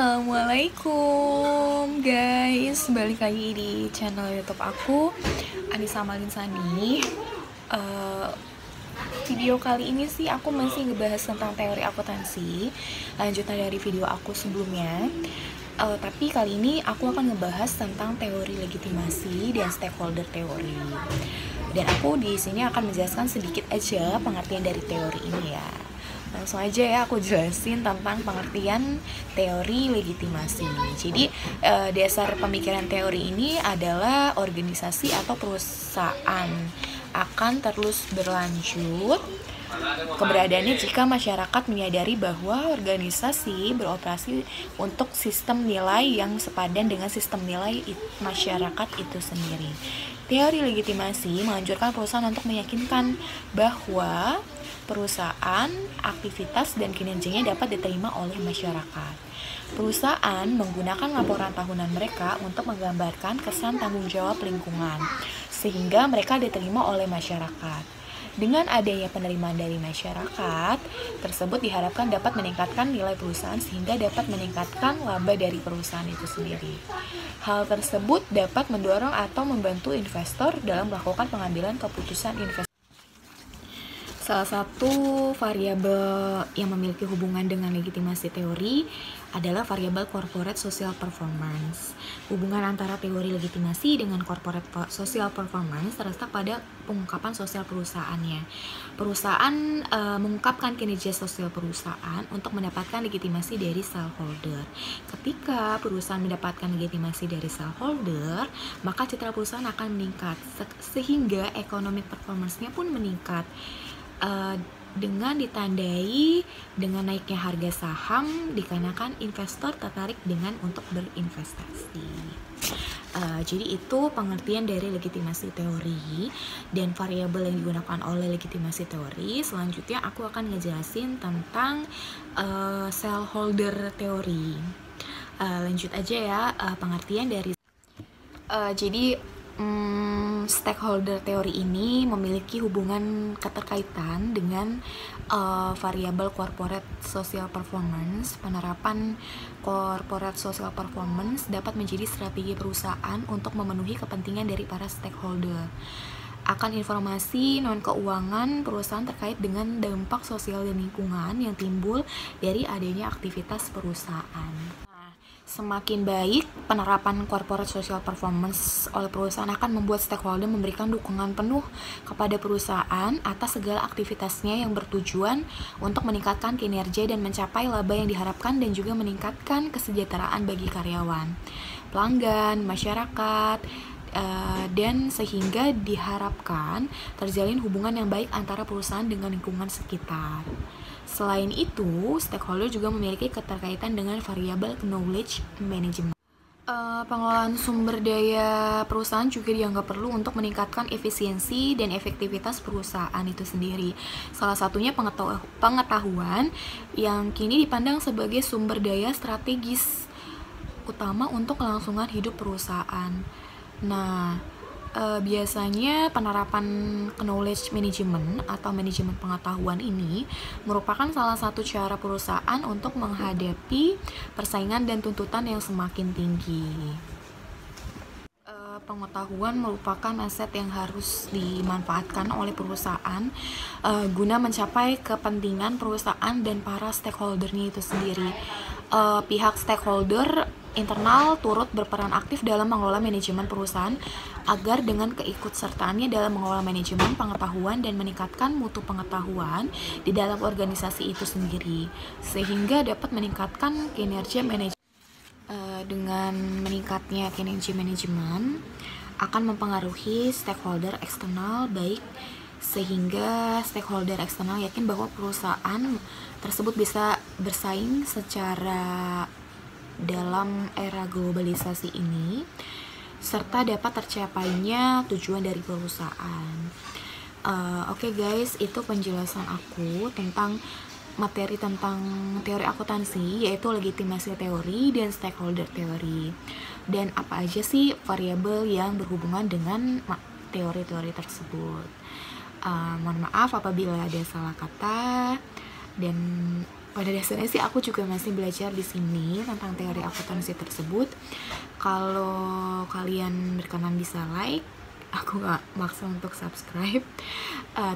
Assalamualaikum guys, balik lagi di channel YouTube aku, Anissa Malinsani. Video kali ini sih aku masih ngebahas tentang teori akuntansi, lanjutan dari video aku sebelumnya. Tapi kali ini aku akan ngebahas tentang teori legitimasi dan stakeholder teori. Dan aku di sini akan menjelaskan sedikit aja pengertian dari teori ini ya. Langsung aja ya aku jelasin tentang pengertian teori legitimasi. Jadi dasar pemikiran teori ini adalah organisasi atau perusahaan akan terus berlanjut keberadaannya jika masyarakat menyadari bahwa organisasi beroperasi untuk sistem nilai yang sepadan dengan sistem nilai masyarakat itu sendiri. Teori legitimasi menganjurkan perusahaan untuk meyakinkan bahwa perusahaan, aktivitas, dan kinerjanya dapat diterima oleh masyarakat. Perusahaan menggunakan laporan tahunan mereka untuk menggambarkan kesan tanggung jawab lingkungan, sehingga mereka diterima oleh masyarakat. Dengan adanya penerimaan dari masyarakat tersebut diharapkan dapat meningkatkan nilai perusahaan sehingga dapat meningkatkan laba dari perusahaan itu sendiri. Hal tersebut dapat mendorong atau membantu investor dalam melakukan pengambilan keputusan investasi. Salah satu variabel yang memiliki hubungan dengan legitimasi teori adalah variabel corporate social performance. Hubungan antara teori legitimasi dengan corporate social performance terletak pada pengungkapan sosial perusahaannya. Perusahaan mengungkapkan kinerja sosial perusahaan untuk mendapatkan legitimasi dari stakeholder. Ketika perusahaan mendapatkan legitimasi dari stakeholder, maka citra perusahaan akan meningkat sehingga economic performance-nya pun meningkat. Dengan ditandai dengan naiknya harga saham dikarenakan investor tertarik dengan untuk berinvestasi. Jadi itu pengertian dari legitimasi teori dan variabel yang digunakan oleh legitimasi teori. Selanjutnya aku akan ngejelasin tentang stakeholder teori. Lanjut aja ya, pengertian dari stakeholder teori ini memiliki hubungan keterkaitan dengan variabel corporate social performance. Penerapan corporate social performance dapat menjadi strategi perusahaan untuk memenuhi kepentingan dari para stakeholder akan informasi non-keuangan perusahaan terkait dengan dampak sosial dan lingkungan yang timbul dari adanya aktivitas perusahaan. Semakin baik penerapan corporate social performance oleh perusahaan akan membuat stakeholder memberikan dukungan penuh kepada perusahaan atas segala aktivitasnya yang bertujuan untuk meningkatkan kinerja dan mencapai laba yang diharapkan dan juga meningkatkan kesejahteraan bagi karyawan, pelanggan, masyarakat, dan sehingga diharapkan terjalin hubungan yang baik antara perusahaan dengan lingkungan sekitar. Selain itu, stakeholder juga memiliki keterkaitan dengan variabel knowledge management. Pengelolaan sumber daya perusahaan juga dianggap perlu untuk meningkatkan efisiensi dan efektivitas perusahaan itu sendiri. Salah satunya pengetahuan yang kini dipandang sebagai sumber daya strategis utama untuk kelangsungan hidup perusahaan. Nah, biasanya penerapan knowledge management atau manajemen pengetahuan ini merupakan salah satu cara perusahaan untuk menghadapi persaingan dan tuntutan yang semakin tinggi. Pengetahuan merupakan aset yang harus dimanfaatkan oleh perusahaan guna mencapai kepentingan perusahaan dan para stakeholdernya itu sendiri. Pihak stakeholder internal turut berperan aktif dalam mengelola manajemen perusahaan agar dengan keikutsertaannya dalam mengelola manajemen pengetahuan dan meningkatkan mutu pengetahuan di dalam organisasi itu sendiri sehingga dapat meningkatkan kinerja manajemen. Dengan meningkatnya kinerja manajemen akan mempengaruhi stakeholder eksternal baik sehingga stakeholder eksternal yakin bahwa perusahaan tersebut bisa bersaing secara dalam era globalisasi ini serta dapat tercapainya tujuan dari perusahaan. Oke guys, itu penjelasan aku tentang materi tentang teori akuntansi, yaitu legitimasi teori dan stakeholder teori. Dan apa aja sih variabel yang berhubungan dengan teori-teori tersebut. Mohon maaf apabila ada salah kata dan pada dasarnya sih aku juga masih belajar di sini tentang teori akuntansi tersebut. Kalau kalian berkenan bisa like, aku nggak maksa untuk subscribe.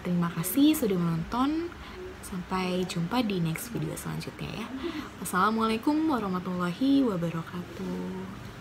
Terima kasih sudah menonton. Sampai jumpa di next video selanjutnya ya. Wassalamualaikum warahmatullahi wabarakatuh.